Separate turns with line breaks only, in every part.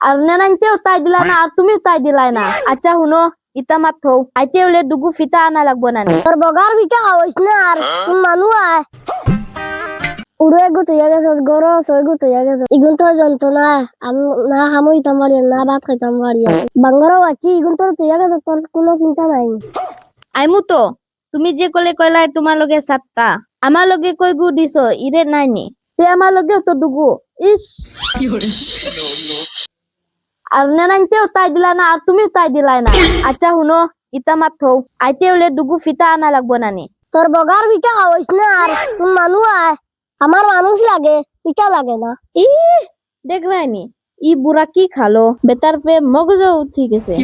আর নেনাইতেও তাই দিলা না আর তুমিও তাই দিলাই না। আচ্ছা শুনো ইটা মাত থৌ আইতে হলে দুগু ফিতা আনা লাগবো না তোর বগার ফিতা হইস না আর মানুষ আয় উড়ে গো তুই গেছ গরো সই গো তুই গেছ ইগুন তোর যন্ত্রণা আমি না হামইতাম পারি না ভাত খাইতাম পারি বাঙ্গারও আছি ইগুন তোর তুই গেছ তোর কোনো চিন্তা নাই আইমু তো তুমি যে কলে কইলাই তোমার লগে সাতটা আমার লগে কই গু দিছো ইরে নাইনি তুই আমার লগে তো দুগু ইস আর নেনাইতেও তাই দিলা না আর তুমিও তাই দিলাই না। আচ্ছা শুনো ইটা মাত থৌ আইতে হলে দুগু ফিতা আনা লাগবো না তোর বগার ফিতা হইস না আর মানুষ আয় আমার মানুষ লাগে ফিতা লাগে না ই দেখলাইনি ই বুড়া কি খালো বেতার পে মগজ উঠি গেছে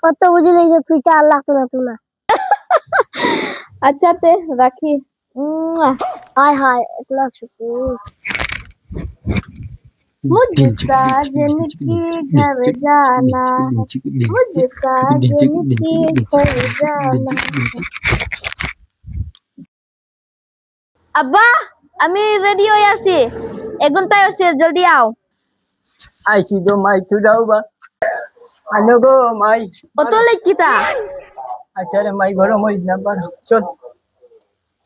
অত বুঝলি যে ফিতা আর লাগতো না তুই না আচ্ছা তে রাখি হায় হায় একলা ছুটি मुझे साजन की घर जाना मुझे साजन की घर जाना আব্বা আমি রেডি হয়ে আছি এগুনটাই আছে জলদি আও
আইছি তো মাই তুই যাও বা আনো গো মাই
অত লেকিতা
আচ্ছা রে মাই গরম হইস না পার চল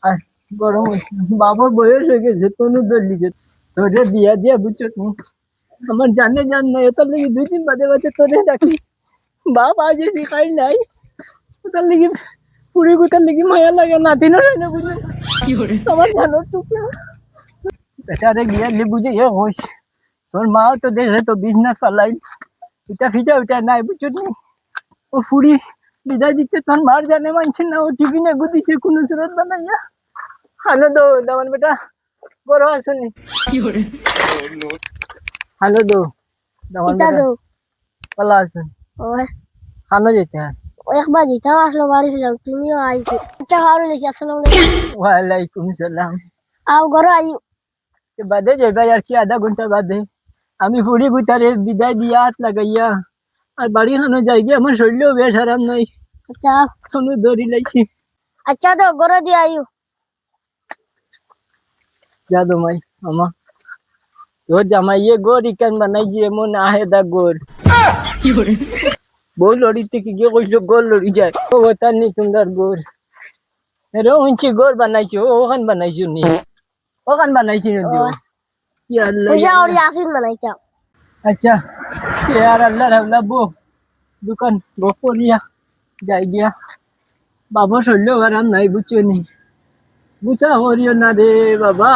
আর গরম হইস বাবার বয়স হয়ে গেছে তনু দলিছে তোরে বিয়া দিয়া বুঝছ তুমি আমার জানে জান নাই তোর লাগি 2 দিন বাদে বাদে তোরে ডাকি বাপ আজ শিখাই নাই তোর লাগি পুরি গুতার লাগি মায়া লাগে নাতিনো না বুঝে কি করে আমার জানো টুকরা বেটারে গিয়া লি বুঝে এ হইস তোর মা তো দেখে তো বিজনেস পালাই এটা ফিটা ওটা নাই বুঝছ তুমি ও ফুড়ি বিদায় দিতে তোর মার জানে মানছে না ও টিভি নে গুদিছে কোন সুরত বানাইয়া হ্যালো দো দামান বেটা বড় আসুনি কি করে হ্যালো দো দামান বেটা পালা আসুন
ওই
খানো যেতে হ্যাঁ
একবার জিতা আসলো বাড়ি যাও তুমিও আইছো আচ্ছা হারু দেখি আসসালামু আলাইকুম
ওয়ালাইকুম সালাম
আও ঘরে আইও
বাদে যাইবা আর কি আধা ঘন্টা বাদে আমি ফুড়ি গুতারে বিদায় দিয়া হাত লাগাইয়া আর বাড়ি খানো যাই গিয়ে আমার শরীরেও বেশ আরাম নাই
আচ্ছা
খানো ধরি লাইছি
আচ্ছা তো ঘরে দিয়ে আইও
যা দো মাই আমা তোর জামাইয়ে গোর ইকান বানাই যে এমন আহে দা গোর কি করে বউ লড়িতে কি গিয়ে কইলো গোর লড়ি যায় ও তার নি সুন্দর গোর রে উঞ্চি গোর বানাইছি ওখান বানাইছি নি ওখান বানাইছি নি দিও কি আল্লাহ
পয়সা ওরি আসিন বানাইতা
আচ্ছা কে আর আল্লাহ রাবলা বো দোকান বপরিয়া যাই গিয়া বাবা শরীর আরাম নাই বুঝছো নি বুঝা হরিও না রে বাবা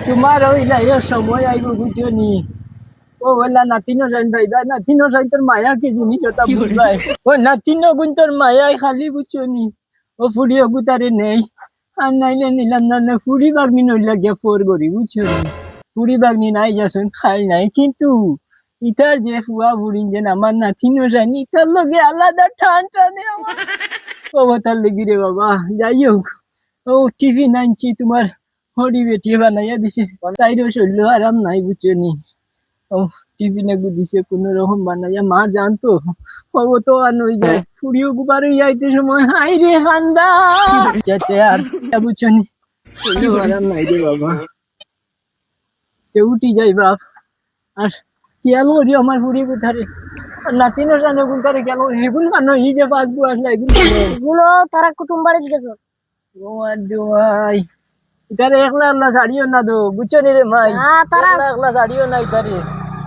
তোমার ওই নাই সময় আইব বুঝছো নি ও বললা নাতিনো যাই ভাইবা নাতিনো যাই তোর মায়া কি জিনিস ওটা বুঝবাই ও নাতিনো গুণ তোর মায়াই খালি বুঝছো নি ও ফুড়ি গুতারে নেই আর নাইলে নিলাম না ফুড়ি বাগনি নইলা গিয়া ফোর গড়ি বুঝছো নি ফুড়ি বাগনি নাই যাসুন খাই নাই কিন্তু ইতার যে ফুয়া বুড়িন যেন আমার নাতিনো যাই ইতার লগে আলাদা ঠান টানে আমার ও তার লেগে রে বাবা যাই হোক ও টিভি নাইনছি তোমার হরি বেটি বানাইয়া দিছে তাইরও শরীর আরাম নাই বুঝছো নি ও টিভি নে দিছে কোন রকম বানাইয়া মা জানতো ও তো আর নই যায় ফুড়িও গুবার যাইতে সময় হাই রে হান্দা যেতে আর বুঝছো নি শরীর আরাম নাই রে বাবা উঠি যাই বাপ আর খেয়াল করি আমার ফুড়ি কোথারে নাতিনো জানো কোনটারে খেয়াল করি হেগুন মানো ই যে বাঁচবো আসলে
এগুলো তারা কুটুম বাড়ি গেছে
ভাই ইতারে একলা একলা ছাড়িও না দো বুঝছো নি রে ভাই
তারা
একলা ছাড়িও না ইতারে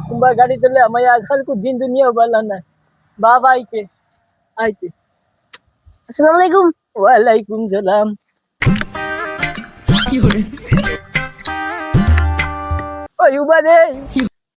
তোমার গাড়ি চলে আমি আজকাল কো দিন দুনিয়া বালা না বাবা আইতে আইতে
আসসালামু আলাইকুম
ওয়ালাইকুম সালাম কি হরে ওই উবারে